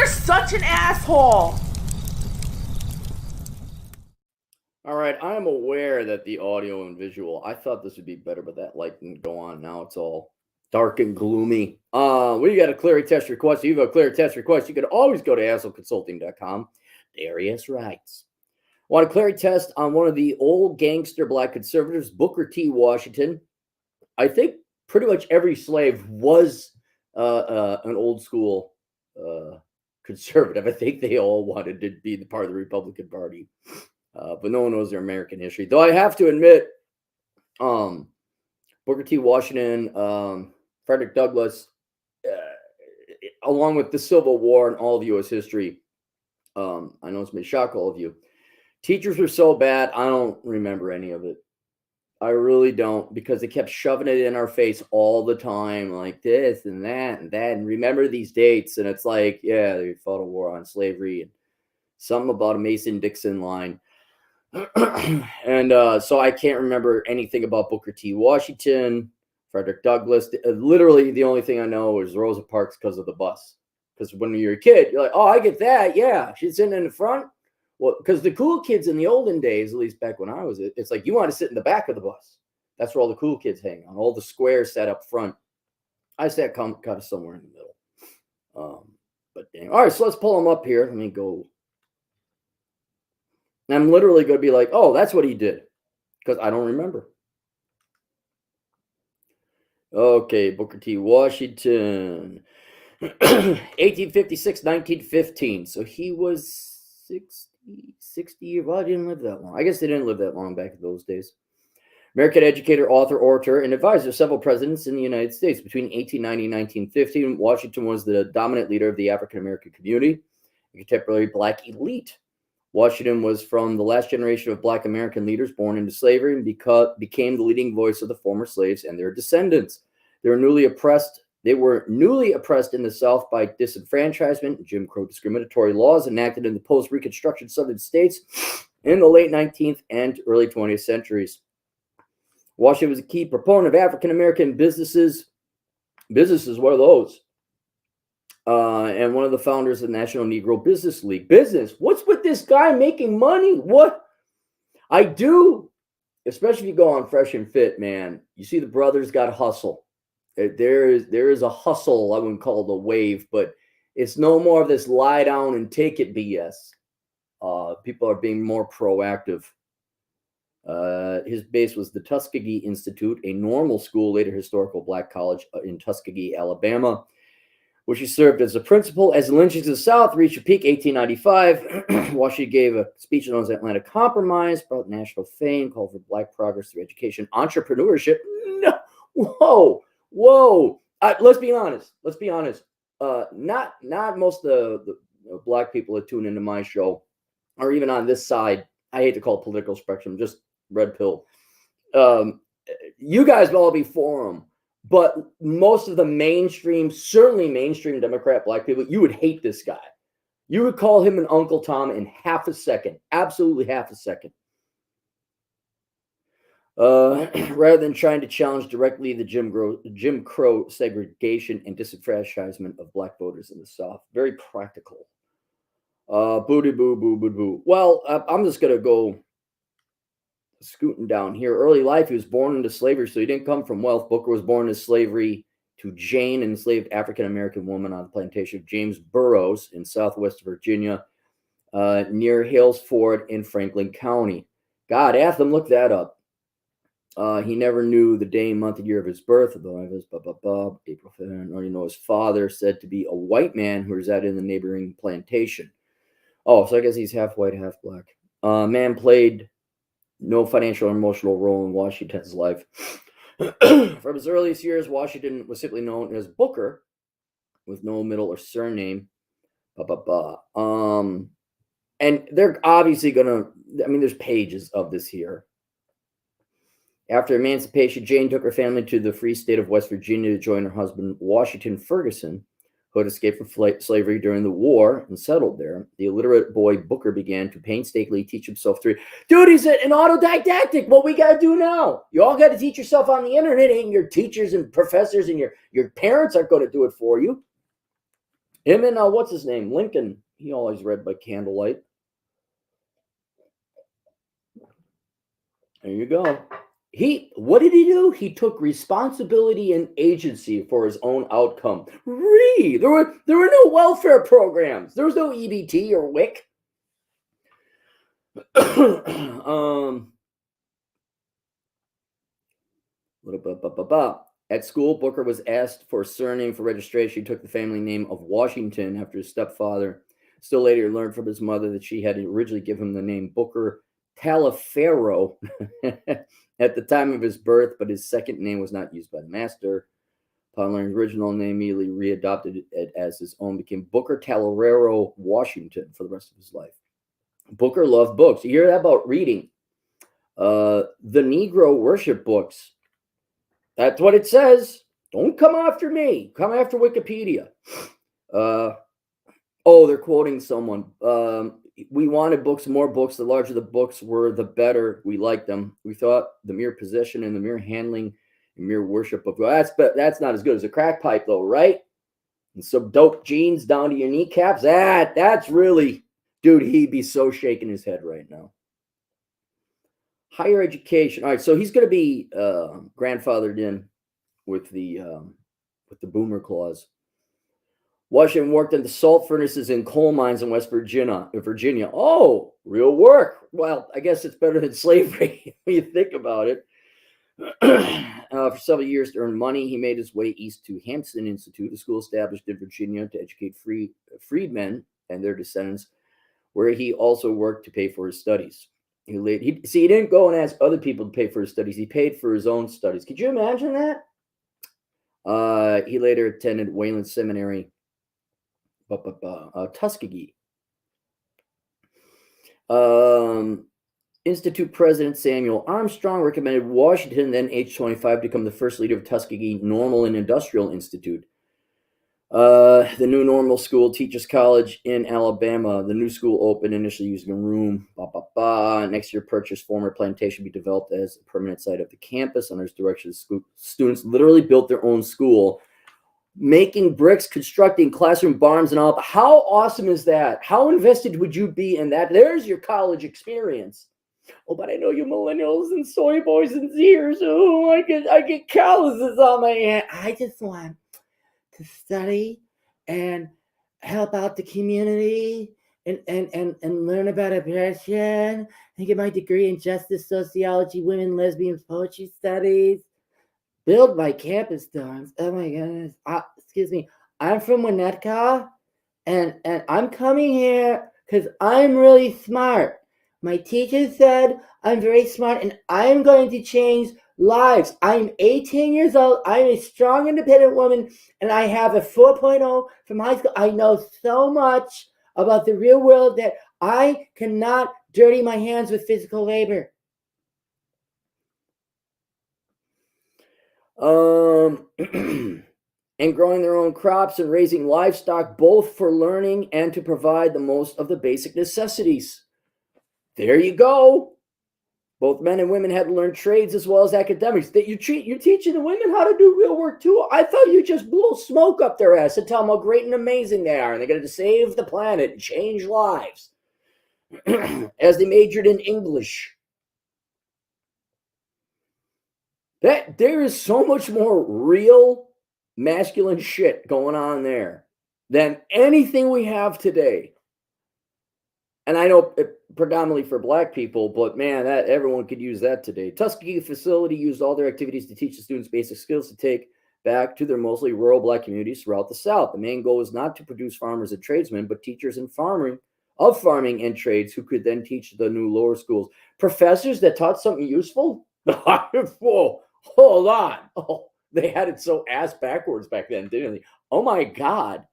You're such an asshole. All right, I am aware that the audio and visual, I thought this would be better, but that light didn't go on. Now it's all dark and gloomy. We got a Clarey test request. If you have a Clarey test request, you can always go to assholeconsulting.com. Darius writes, want a Clarey test on one of the old gangster black conservatives, Booker T. Washington. I think pretty much every slave was an old school conservative. I think they all wanted to be the part of the Republican Party. But no one knows their American history. Though I have to admit, Booker T. Washington, Frederick Douglass, along with the Civil War and all of U.S. history, I know this may shock all of you. Teachers were so bad, I don't remember any of it. I really don't, because they kept shoving it in our face all the time, like this and that and that. And remember these dates, and it's like, yeah, they fought a war on slavery and something about a Mason-Dixon line. And so I can't remember anything about Booker T. Washington, Frederick Douglass. Literally, the only thing I know is Rosa Parks because of the bus. Because when you're a kid, you're like, oh, I get that. Yeah, she's sitting in the front. Well, because the cool kids in the olden days, at least back when I was, it's like you want to sit in the back of the bus. That's where all the cool kids hang on. All the squares sat up front. I sat kind of somewhere in the middle. But dang. All right, so let's pull them up here. Let me go. I'm literally going to be like, oh, that's what he did, because I don't remember. Okay, Booker T. Washington, 1856, 1915. So he was 60 years. Well, I didn't live that long. I guess they didn't live that long back in those days. American educator, author, orator, and advisor of several presidents in the United States. Between 1890 and 1915, Washington was the dominant leader of the African-American community, a contemporary black elite. Washington was from the last generation of black American leaders born into slavery and became the leading voice of the former slaves and their descendants. They were newly oppressed in the South by disenfranchisement, Jim Crow discriminatory laws enacted in the post-Reconstruction Southern states in the late 19th and early 20th centuries. Washington was a key proponent of African-American businesses. Businesses, what are those? And one of the founders of the National Negro Business League. Business? What's with this guy making money? What? I do, especially if you go on Fresh and Fit, man. You see the brothers got hustle. There is a hustle, I wouldn't call it a wave, but it's no more of this lie down and take it BS. People are being more proactive. His base was the Tuskegee Institute, a normal school, later historical black college in Tuskegee, Alabama, which he served as a principal. As the lynchings of the South reached a peak 1895, Washington gave a speech known as the Atlanta Compromise, brought national fame, called for black progress through education, entrepreneurship. No, whoa. Let's be honest. Not most of the black people that tune into my show, or even on this side, I hate to call it political spectrum, just red pill. You guys will all be for them. But most of the mainstream, certainly mainstream Democrat black people, you would hate this guy. You would call him an Uncle Tom in half a second. Absolutely half a second. Rather than trying to challenge directly the Jim Crow segregation and disenfranchisement of black voters in the South. Very practical. Boo. Well, I'm just going to go scooting down here. Early life, he was born into slavery, so he didn't come from wealth. Booker was born into slavery to Jane, an enslaved African-American woman on the plantation of James Burroughs in southwest Virginia, near Hales Ford in Franklin County. God, Atham, look that up. He never knew the day, month, and year of his birth, although I was April 5th. I already know his father, said to be a white man who resided in the neighboring plantation. Oh, so I guess he's half white, half black. Man played no financial or emotional role in Washington's life. From his earliest years, Washington was simply known as Booker, with no middle or surname. And they're obviously there's pages of this here. After emancipation, Jane took her family to the free state of West Virginia to join her husband, Washington Ferguson, who had escaped from slavery during the war and settled there. The illiterate boy Booker began to painstakingly teach himself through. Dude, he's an autodidactic. What we got to do now? You all got to teach yourself on the internet, and your teachers and professors and your parents aren't going to do it for you. Him and what's his name? Lincoln. He always read by candlelight. There you go. What did he do? He took responsibility and agency for his own outcome. There were no welfare programs. There was no EBT or WIC. At school, Booker was asked for a surname for registration. He took the family name of Washington after his stepfather. Still later, he learned from his mother that she had originally given him the name Booker Taliaferro at the time of his birth, but his second name was not used by the master. Upon learning his original name, immediately readopted it as his own, became Booker Taliaferro Washington for the rest of his life. Booker loved books. You hear that about reading? The Negro worship books. That's what it says. Don't come after me. Come after Wikipedia. They're quoting someone. We wanted books, more books. The larger the books were, the better. We liked them. We thought the mere possession and the mere handling and mere worship of that's not as good as a crack pipe, though, right? And some dope jeans down to your kneecaps. That's really, dude. He'd be so shaking his head right now. Higher education. All right, so he's going to be grandfathered in with the Boomer Clause. Washington worked in the salt furnaces and coal mines in West Virginia. Oh, real work. Well, I guess it's better than slavery when you think about it. For several years to earn money, he made his way east to Hampton Institute, a school established in Virginia to educate freedmen and their descendants, where he also worked to pay for his studies. He didn't go and ask other people to pay for his studies. He paid for his own studies. Could you imagine that? He later attended Wayland Seminary, Tuskegee. Institute President Samuel Armstrong recommended Washington, then age 25, become the first leader of Tuskegee Normal and Industrial Institute. The new normal school, Teachers College in Alabama. The new school opened, initially using a room. Next year, purchased former plantation be developed as a permanent site of the campus. Under his direction, students literally built their own school, making bricks, constructing classroom barns and all. How awesome is that? How invested would you be in that? There's your college experience. Oh, but I know you millennials and soy boys and Zers. Oh, I get calluses on my hand. I just want to study and help out the community and learn about oppression and get my degree in justice, sociology, women, lesbians, poetry studies. Build my campus dorms. Oh my goodness. Excuse me. I'm from Winnetka and I'm coming here because I'm really smart. My teacher said I'm very smart and I'm going to change lives. I'm 18 years old. I'm a strong, independent woman, and I have a 4.0 from high school. I know so much about the real world that I cannot dirty my hands with physical labor. And growing their own crops and raising livestock, both for learning and to provide the most of the basic necessities. There you go. Both men and women had to learn trades as well as academics. You're teaching the women how to do real work too. I thought you just blow smoke up their ass and tell them how great and amazing they are, and they're going to save the planet and change lives. As they majored in English. There is so much more real masculine shit going on there than anything we have today. And I know predominantly for black people, but man, that everyone could use that today. Tuskegee facility used all their activities to teach the students basic skills to take back to their mostly rural black communities throughout the South. The main goal was not to produce farmers and tradesmen, but teachers in farming and trades who could then teach the new lower schools. Professors that taught something useful? Whoa, hold on. Oh, they had it so ass backwards back then, didn't they? Oh my God.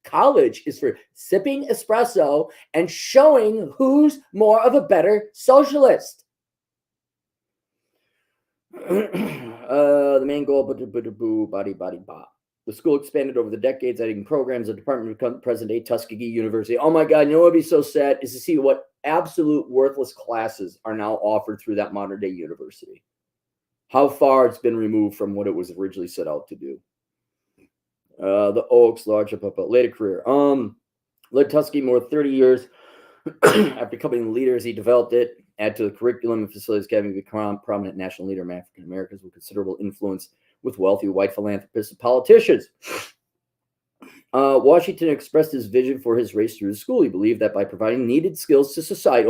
College is for sipping espresso and showing who's more of a better socialist. The main goal, the school expanded over the decades, adding programs. The department became present-day Tuskegee University. Oh my God, you know what would be so sad is to see what absolute worthless classes are now offered through that modern-day university. How far it's been removed from what it was originally set out to do. The Oaks, large up, later career. Led Tuskegee more than 30 years. After becoming the leader as he developed it, add to the curriculum and facilities, Academy become prominent national leader of African Americans with considerable influence with wealthy white philanthropists and politicians. Washington expressed his vision for his race through the school. He believed that by providing needed skills to society,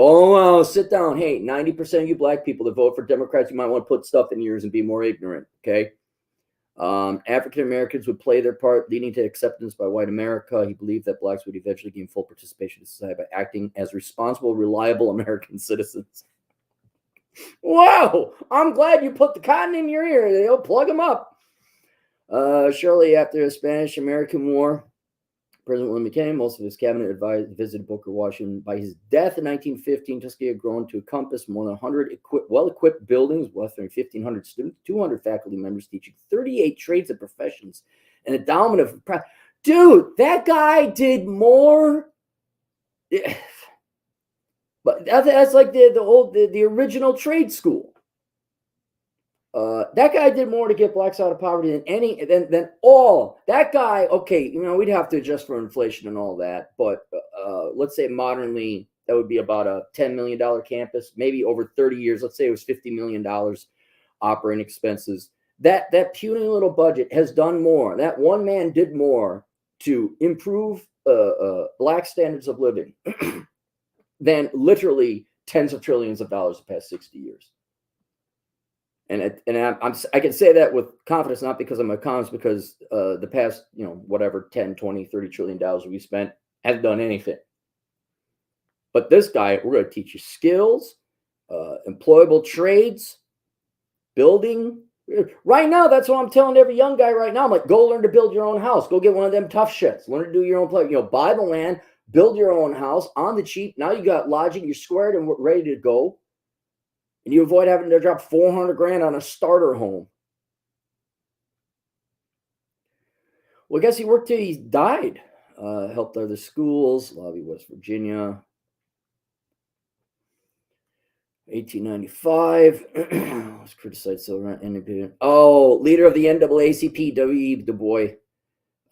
sit down. Hey, 90% of you black people that vote for Democrats, you might want to put stuff in yours and be more ignorant, okay? African Americans would play their part, leading to acceptance by white America. He believed that blacks would eventually gain full participation in society by acting as responsible, reliable American citizens. Wow! I'm glad you put the cotton in your ear. They'll plug them up. Shortly after the Spanish-American War, President William McKinley, most of his cabinet visited Booker, Washington. By his death in 1915, Tuskegee had grown to encompass more than 100 well-equipped buildings, with 1,500 students, 200 faculty members teaching 38 trades and professions, an endowment of... Dude, that guy did more... But that's like the original trade school. That guy did more to get blacks out of poverty than all. That guy, okay, we'd have to adjust for inflation and all that, but let's say modernly, that would be about a $10 million campus, maybe over 30 years. Let's say it was $50 million operating expenses. That puny little budget has done more. That one man did more to improve black standards of living than literally tens of trillions of dollars the past 60 years. And I can say that with confidence, not because I'm an economist, because the past, whatever, 10, 20, 30 trillion dollars we spent hasn't done anything. But this guy, we're going to teach you skills, employable trades, building. Right now, that's what I'm telling every young guy right now. I'm like, go learn to build your own house. Go get one of them tough shits. Learn to do your own play. Buy the land, build your own house on the cheap. Now you got lodging, you're squared and ready to go. And you avoid having to drop $400,000 on a starter home. Well, I guess he worked till he died. Helped other schools, lobby West Virginia. 1895. Was criticized so independent. Oh, leader of the NAACP, W.E. Du Bois.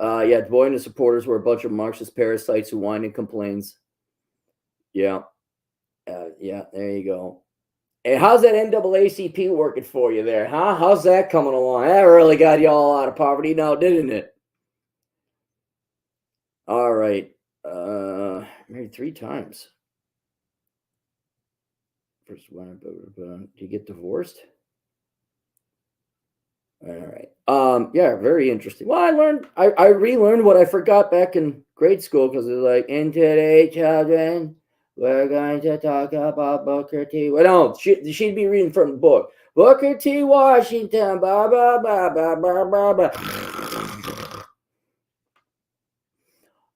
Du Bois and his supporters were a bunch of Marxist parasites who whined and complains. Yeah. There you go. Hey, how's that NAACP working for you there, huh? How's that coming along? That really got you all out of poverty now, didn't it? All right. Married 3 times. First one, did you get divorced? All right. Very interesting. Well, I relearned what I forgot back in grade school, because it was like, and today, children, we're going to talk about Booker T. Well, no, she'd be reading from the book. Booker T. Washington, blah, blah, blah, blah, blah, blah, blah.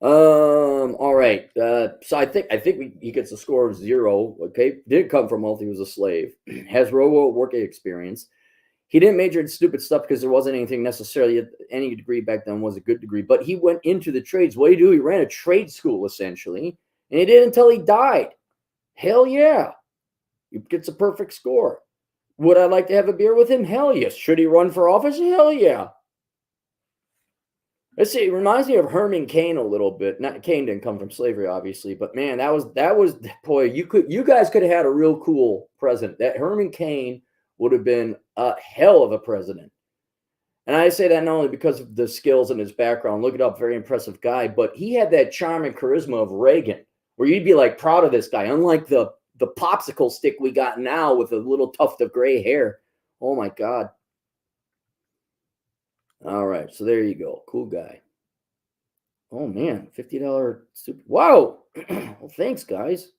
All right. So I think he gets a score of 0. Okay. Didn't come from wealth. He was a slave. Has real working experience. He didn't major in stupid stuff because there wasn't anything necessarily. Any degree back then was a good degree, but he went into the trades. What did he do? He ran a trade school essentially. And he did until he died. Hell yeah. He gets a perfect score. Would I like to have a beer with him? Hell yes. Should he run for office? Hell yeah. Let's see. It reminds me of Herman Cain a little bit. Cain didn't come from slavery, obviously, but man, that was boy. You guys could have had a real cool president. That Herman Cain would have been a hell of a president. And I say that not only because of the skills and his background. Look it up. Very impressive guy, but he had that charm and charisma of Reagan, where you'd be like proud of this guy, unlike the popsicle stick we got now with a little tuft of gray hair. Oh my God. All right, so there you go. Cool guy. Oh man, $50 super. Wow. Well, thanks, guys.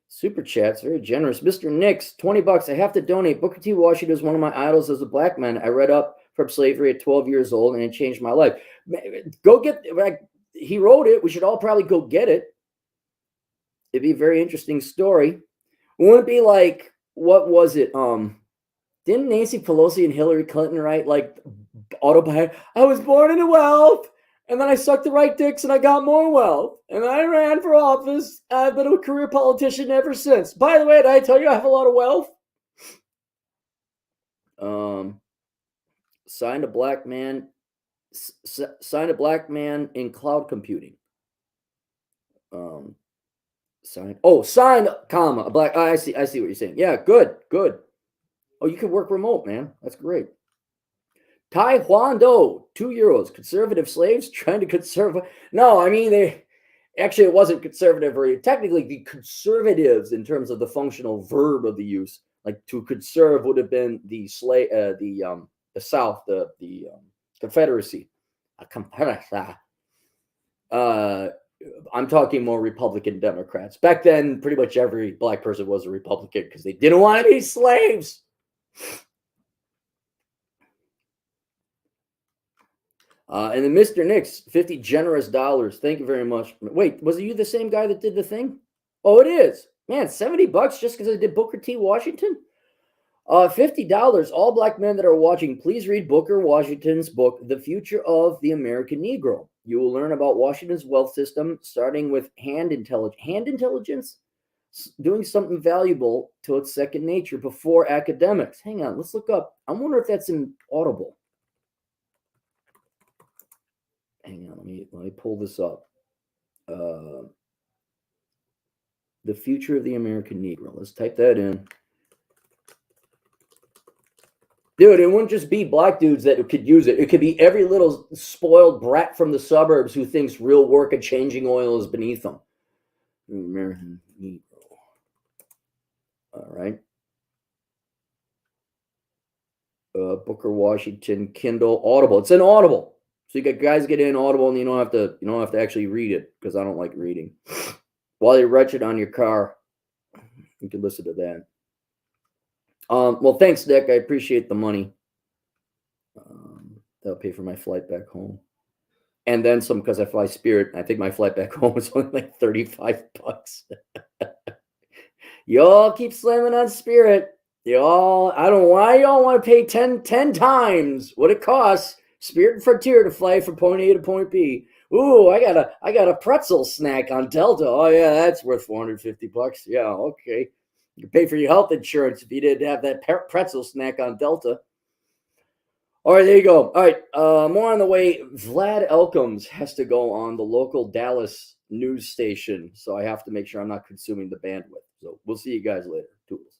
Super chats, very generous. Mr. Nix, $20. I have to donate. Booker T. Washington is one of my idols as a black man. I read up from slavery at 12 years old, and it changed my life. Go get. He wrote it. We should all probably go get it. It'd be a very interesting story. Wouldn't it be like, what was it? Didn't Nancy Pelosi and Hillary Clinton write like autobiography? I was born into wealth, and then I sucked the right dicks, and I got more wealth, and I ran for office. I've been a career politician ever since. By the way, did I tell you I have a lot of wealth? Signed a black man Sign a black man in cloud computing. Sign, comma, a black. I see what you're saying. Yeah, good. Oh, you can work remote, man. That's great. Taekwondo, €2. Conservative slaves trying to conserve. No, I mean they. Actually, it wasn't conservative, or technically the conservatives in terms of the functional verb of the use. Like to conserve would have been the the South, the Confederacy. I'm talking more Republican Democrats. Back then, pretty much every black person was a Republican because they didn't want to be slaves. And then Mr. Nix, 50 generous dollars. Thank you very much. Wait, was it you the same guy that did the thing? Oh, it is. Man, $70 just because I did Booker T. Washington? $50. All black men that are watching, please read Booker Washington's book, The Future of the American Negro. You will learn about Washington's wealth system, starting with hand intelligence, doing something valuable till it's second nature before academics. Hang on, let's look up. I wonder if that's in Audible. Hang on, let me pull this up. The Future of the American Negro. Let's type that in. Dude, it wouldn't just be black dudes that could use it. It could be every little spoiled brat from the suburbs who thinks real work and changing oil is beneath them. American Negro. All right. Booker Washington, Kindle, Audible. It's in Audible. So you got guys get in Audible, and you don't have to actually read it because I don't like reading. While you're wretched on your car, you can listen to that. Well, thanks, Nick. I appreciate the money. That'll pay for my flight back home, and then some because I fly Spirit. I think my flight back home is only like $35. Y'all keep slamming on Spirit. I don't know why y'all want to pay 10 times what it costs Spirit and Frontier to fly from point A to point B. Ooh, I got a pretzel snack on Delta. Oh yeah, that's worth $450. Yeah, okay. You pay for your health insurance if you didn't have that pretzel snack on Delta. All right, there you go. All right, more on the way. Vlad Elkins has to go on the local Dallas news station, so I have to make sure I'm not consuming the bandwidth. So we'll see you guys later. Toodles.